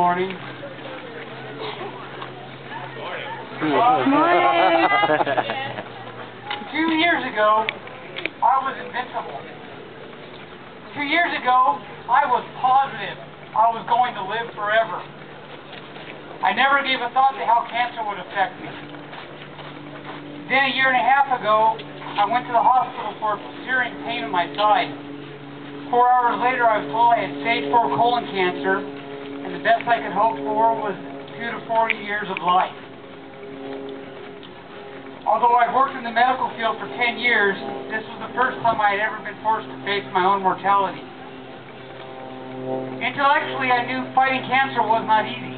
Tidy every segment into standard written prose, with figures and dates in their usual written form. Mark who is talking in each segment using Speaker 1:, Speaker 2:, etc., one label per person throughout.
Speaker 1: morning.
Speaker 2: Morning.
Speaker 1: 2 years ago, I was invincible. 2 years ago, I was positive I was going to live forever. I never gave a thought to how cancer would affect me. Then a year and a half ago, I went to the hospital for searing pain in my side. 4 hours later, I was told I had stage 4 colon cancer, and the best I could hope for was 2 to 4 years of life. Although I've worked in the medical field for 10 years, this was the first time I had ever been forced to face my own mortality. Intellectually, I knew fighting cancer was not easy.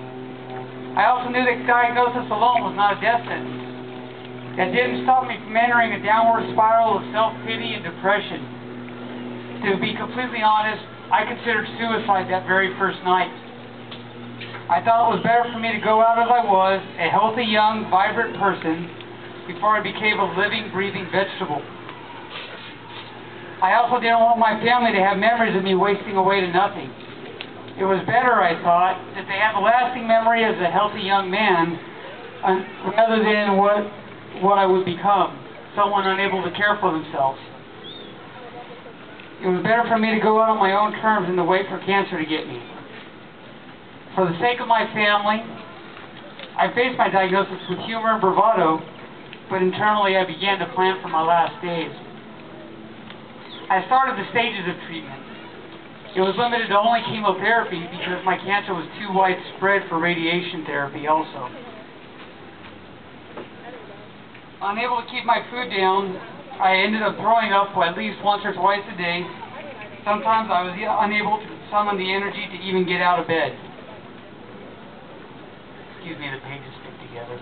Speaker 1: I also knew that diagnosis alone was not a death sentence. That didn't stop me from entering a downward spiral of self-pity and depression. To be completely honest, I considered suicide that very first night. I thought it was better for me to go out as I was, a healthy, young, vibrant person, before I became a living, breathing vegetable. I also didn't want my family to have memories of me wasting away to nothing. It was better, I thought, that they have a lasting memory as a healthy young man, rather than what I would become, someone unable to care for themselves. It was better for me to go out on my own terms than to wait for cancer to get me. For the sake of my family, I faced my diagnosis with humor and bravado, but internally I began to plan for my last days. I started the stages of treatment. It was limited to only chemotherapy because my cancer was too widespread for radiation therapy also. Unable to keep my food down, I ended up throwing up at least once or twice a day. Sometimes I was unable to summon the energy to even get out of bed. Excuse me, the pages stick together.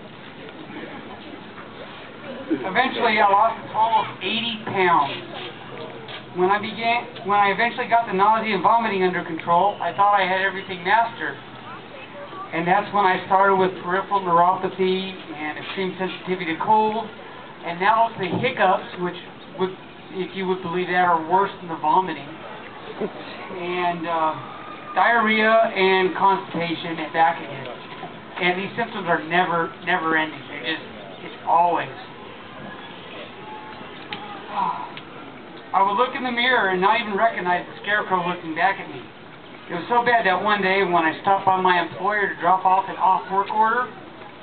Speaker 1: Eventually, I lost a total of 80 pounds. When I eventually got the nausea and vomiting under control, I thought I had everything mastered. And that's when I started with peripheral neuropathy and extreme sensitivity to cold. And now it's the hiccups, which, if you would believe that, are worse than the vomiting. And diarrhea and constipation and back again. And these symptoms are never ending. It's always. I would look in the mirror and not even recognize the scarecrow looking back at me. It was so bad that one day when I stopped by my employer to drop off an off-work order,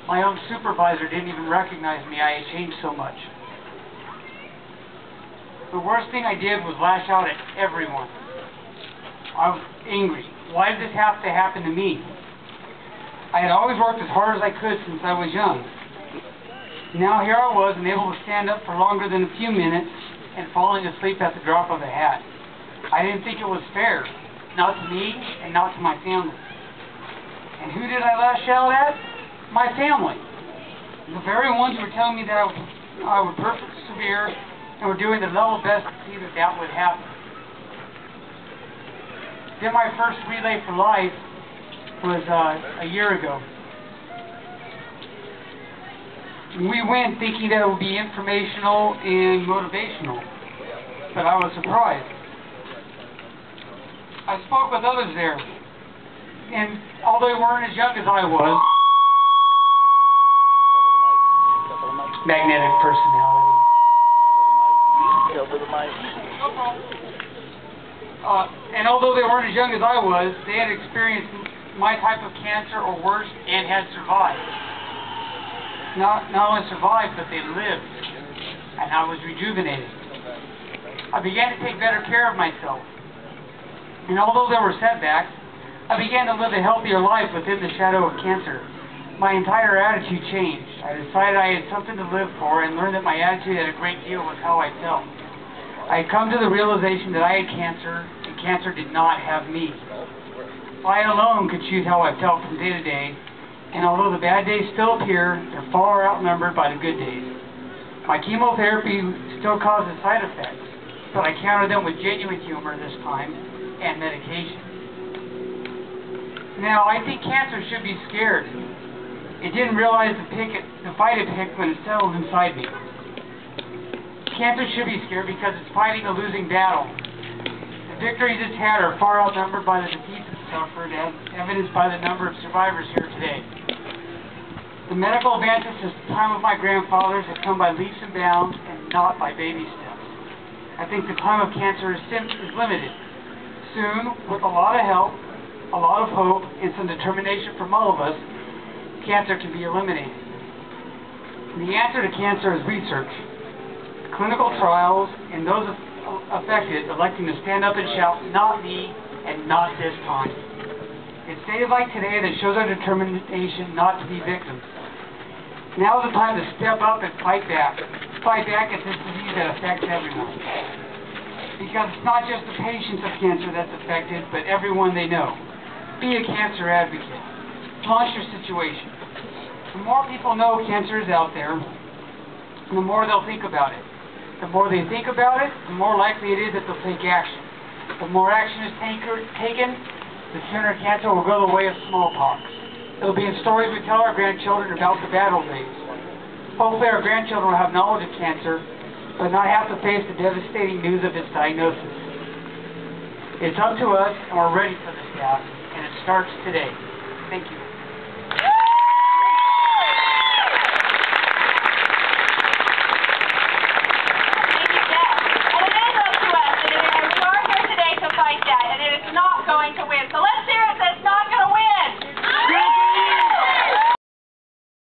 Speaker 1: my own supervisor didn't even recognize me. I had changed so much. The worst thing I did was lash out at everyone. I was angry. Why did this have to happen to me? I had always worked as hard as I could since I was young. Now here I was, unable to stand up for longer than a few minutes and falling asleep at the drop of a hat. I didn't think it was fair. Not to me, and not to my family. And who did I lash out at? My family. The very ones who were telling me that I would persevere and were doing the level best to see that that would happen. Then my first relay for life was a year ago. We went thinking that it would be informational and motivational, but I was surprised. I spoke with others there, and although they weren't as young as I was, magnetic personality. And although they weren't as young as I was, they had experienced my type of cancer or worse and had survived. Not only survived, but they lived, and I was rejuvenated. I began to take better care of myself. And although there were setbacks, I began to live a healthier life within the shadow of cancer. My entire attitude changed. I decided I had something to live for and learned that my attitude had a great deal with how I felt. I had come to the realization that I had cancer, and cancer did not have me. I alone could choose how I felt from day to day, and although the bad days still appear, they're far outnumbered by the good days. My chemotherapy still causes side effects, but I countered them with genuine humor this time, and medication. Now, I think cancer should be scared. It didn't realize the fight it picked when it settled inside me. Cancer should be scared because it's fighting a losing battle. The victories it's had are far outnumbered by the defeats it's suffered, as evidenced by the number of survivors here today. The medical advances since the time of my grandfathers have come by leaps and bounds and not by baby steps. I think the time of cancer is limited. Soon, with a lot of help, a lot of hope, and some determination from all of us, cancer can be eliminated. The answer to cancer is research, clinical trials, and those affected electing to stand up and shout, "Not me," and "Not this time." It's days like today that shows our determination not to be victims. Now is the time to step up and fight back. Fight back at this disease that affects everyone. Because it's not just the patients of cancer that's affected, but everyone they know. Be a cancer advocate. Launch your situation. The more people know cancer is out there, the more they'll think about it. The more they think about it, the more likely it is that they'll take action. The more action is taken, the sooner cancer will go the way of smallpox. It'll be in stories we tell our grandchildren about the bad old days. Hopefully our grandchildren will have knowledge of cancer, but not have to face the devastating news of its diagnosis. It's up to us, and we're ready for this task, and it starts today. Thank you.
Speaker 2: Going to win. So